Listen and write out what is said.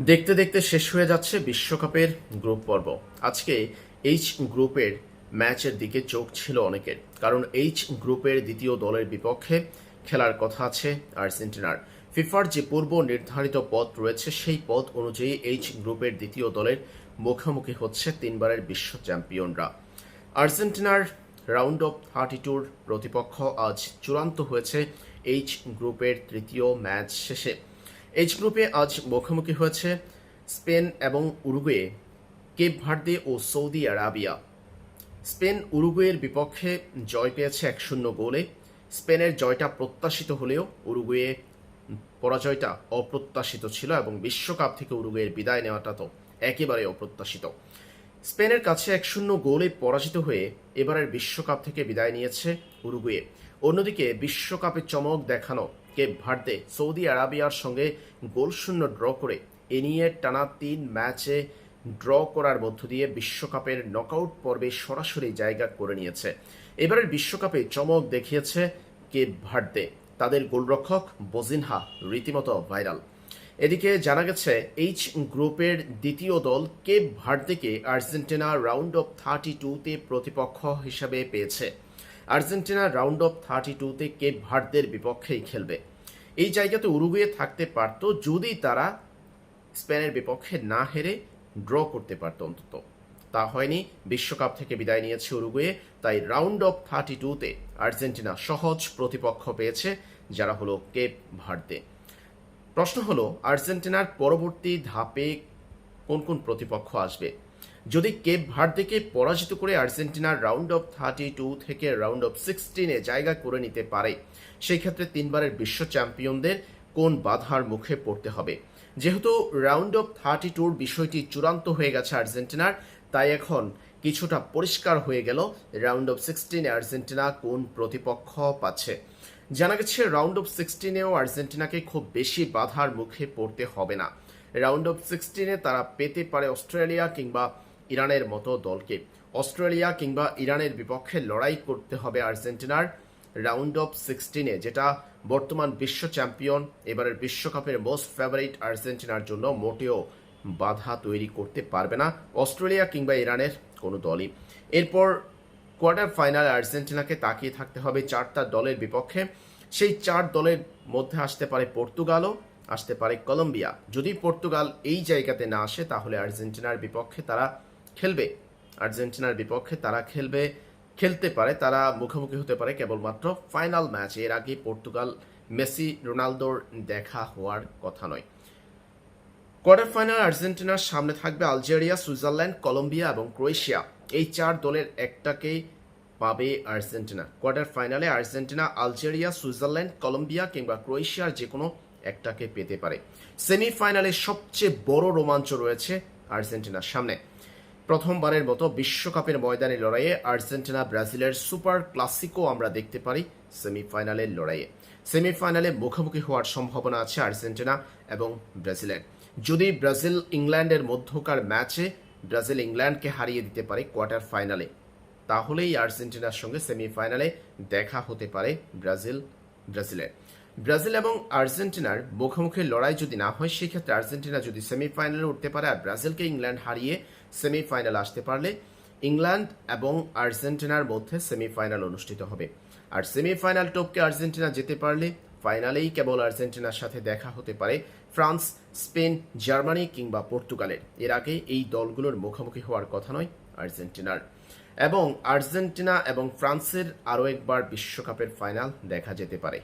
দেখতে দেখতে শেষ হয়ে যাচ্ছে বিশ্বকাপের গ্রুপ পর্ব। আজকে এইচ গ্রুপের ম্যাচের দিকে চোখ ছিল অনেকের, কারণ এইচ গ্রুপের দ্বিতীয় দলের বিপক্ষে খেলার কথা আছে আর্জেন্টিনার। ফিফার যে পূর্ব নির্ধারিত পথ রয়েছে সেই পথ অনুযায়ী এইচ গ্রুপের দ্বিতীয় দলের মুখোমুখি হচ্ছে তিনবারের বিশ্ব চ্যাম্পিয়নরা। আর্জেন্টিনার রাউন্ড অফ 32-র প্রতিপক্ষ আজ চূড়ান্ত হয়েছে এইচ গ্রুপের তৃতীয় ম্যাচ শেষে। এইচ গ্রুপে আজ মুখোমুখি হয়েছে স্পেন এবং উরুগুয়ে, কেপ ভার্দে ও সৌদি আরাবিয়া। স্পেন উরুগুয়ের বিপক্ষে জয় পেয়েছে 1-0 গোলে। স্পেনের জয়টা প্রত্যাশিত হলেও উরুগুয়ে পরাজয়টা অপ্রত্যাশিত ছিল এবং বিশ্বকাপ থেকে উরুগুয়ের বিদায় নেওয়াটা তো একেবারে অপ্রত্যাশিত। স্পেনের কাছে 1-0 গোলে পরাজিত হয়ে এবারের বিশ্বকাপ থেকে বিদায় নিয়েছে উরুগুয়ে। অন্যদিকে বিশ্বকাপে চমক দেখানো কেপ ভার্দে সৌদি আরাবিয়ার সঙ্গে গোলশূন্য ড্র করে এ নিয়ে টানা 3 ম্যাচে ড্র করার মধ্য দিয়ে বিশ্বকাপের নকআউট পর্বে সরাসরি জায়গা করে নিয়েছে। এবারের বিশ্বকাপে চমক দেখিয়েছে কেপ ভার্দে, তাদের গোলরক্ষক বজিনহা রীতিমতো ভাইরাল। এদিকে জানা গেছে এইচ গ্রুপের দ্বিতীয় দল কেপ ভার্দেকে আর্জেন্টিনা রাউন্ড অফ 32-তে প্রতিপক্ষ হিসাবে পেয়েছে। আর্জেন্টিনা রাউন্ড অফ 32-তে কেপ ভার্দের বিপক্ষেই খেলবে। এই জায়গাতে উরুগুয়ে থাকতে পারত যদি তারা স্পেনের বিপক্ষে না হেরে ড্র করতে পারত অন্তত। তা হয়নি, বিশ্বকাপ থেকে বিদায় নিয়েছে উরুগুয়ে। তাই রাউন্ড অফ 32-তে আর্জেন্টিনা সহজ প্রতিপক্ষ পেয়েছে, যারা হলো কেপ ভার্দে। প্রশ্ন হলো আর্জেন্টিনার পরবর্তী ধাপে কোন কোন প্রতিপক্ষ আসবে। যদি কেপ ভার্দেকে পরাজিত করে আর্জেন্টিনার রাউন্ড অফ 32 থেকে রাউন্ড অফ 16-এ জায়গা করে নিতে পারে, সেই ক্ষেত্রে তিনবারের বিশ্ব চ্যাম্পিয়নদের কোন বাধার মুখে পড়তে হবে। যেহেতু রাউন্ড অফ 32-র বিষয়টি চূড়ান্ত হয়ে গেছে আর্জেন্টিনার, তাই এখন কিছুটা পরিষ্কার হয়ে গেল রাউন্ড অফ 16-এ আর্জেন্টিনা কোন প্রতিপক্ষ পাচ্ছে। জানা গেছে রাউন্ড অফ 16-এও আর্জেন্টিনাকে খুব বেশি বাধার মুখে পড়তে হবে না। রাউন্ড অফ 16-এ তারা পেতে পারে অস্ট্রেলিয়া কিংবা ইরানের মতো দলকে। অস্ট্রেলিয়া কিংবা ইরানের বিপক্ষে লড়াই করতে হবে আর্জেন্টিনার রাউন্ড অফ 16-এ, যেটা বর্তমান বিশ্ব চ্যাম্পিয়ন, এবারের বিশ্বকাপের মোস্ট ফেভারিট আর্জেন্টিনার জন্য মোটেও বাধা তৈরি করতে পারবে না অস্ট্রেলিয়া কিংবা ইরানের কোনো দলই। এরপর কোয়ার্টার ফাইনালে আর্জেন্টিনাকে তাকিয়ে থাকতে হবে 4টা দলের বিপক্ষে। সেই 4 দলের মধ্যে আসতে পারে পর্তুগালও, আসতে পারে কলম্বিয়া। যদি পর্তুগাল এই জায়গাতে না আসে তাহলে আর্জেন্টিনার বিপক্ষে তারা খেলবে। খেলতে পারে, তারা মুখোমুখি হতে পারে কেবলমাত্র ফাইনাল ম্যাচ। এর আগে পর্তুগাল মেসি রোনালদোর দেখা হওয়ার কথা নয়। কোয়ার্টার ফাইনাল আর্জেন্টিনার সামনে থাকবে আলজেরিয়া, সুইজারল্যান্ড, কলম্বিয়া এবং ক্রোয়েশিয়া। এই 4 দলের একটাকেই পাবে আর্জেন্টিনা। কোয়ার্টার ফাইনালে আর্জেন্টিনা আলজেরিয়া, সুইজারল্যান্ড, কলম্বিয়া কিংবা ক্রোয়েশিয়ার যে কোনো একটাকে পেতে পারে। সেমিফাইনালে সবচেয়ে বড় রোমাঞ্চ রয়েছে আর্জেন্টিনার সামনে। প্রথমবারের মতো বিশ্বকাপের ময়দানে লড়াইয়ে আর্জেন্টিনা ব্রাজিলের সুপার ক্লাসিকো আমরা দেখতে পারি সেমিফাইনালের লড়াইয়ে। সেমিফাইনালে মুখোমুখি হওয়ার সম্ভাবনা আছে আর্জেন্টিনা এবং ব্রাজিলের। যদি ব্রাজিল ইংল্যান্ডের মধ্যকার ম্যাচে ব্রাজিল ইংল্যান্ডকে হারিয়ে দিতে পারে কোয়ার্টার ফাইনালে, তাহলেই আর্জেন্টিনার সঙ্গে সেমিফাইনালে দেখা হতে পারে ব্রাজিলের। ব্রাজিল এবং আর্জেন্টিনার মুখোমুখি লড়াই যদি না হয়, সেক্ষেত্রে আর্জেন্টিনা যদি সেমিফাইনালে উঠতে পারে আর ব্রাজিলকে ইংল্যান্ড হারিয়ে সেমিফাইনাল আসতে পারলে ইংল্যান্ড এবং আর্জেন্টিনার মধ্যে সেমিফাইনাল অনুষ্ঠিত হবে। আর সেমিফাইনাল টপকে আর্জেন্টিনা যেতে পারলে ফাইনালেই কেবল আর্জেন্টিনার সাথে দেখা হতে পারে ফ্রান্স, স্পেন, জার্মানি কিংবা পর্তুগালের। এর আগে এই দলগুলোর মুখোমুখি হওয়ার কথা নয় আর্জেন্টিনার। এবং আর্জেন্টিনা এবং ফ্রান্সের আরও একবার বিশ্বকাপের ফাইনাল দেখা যেতে পারে।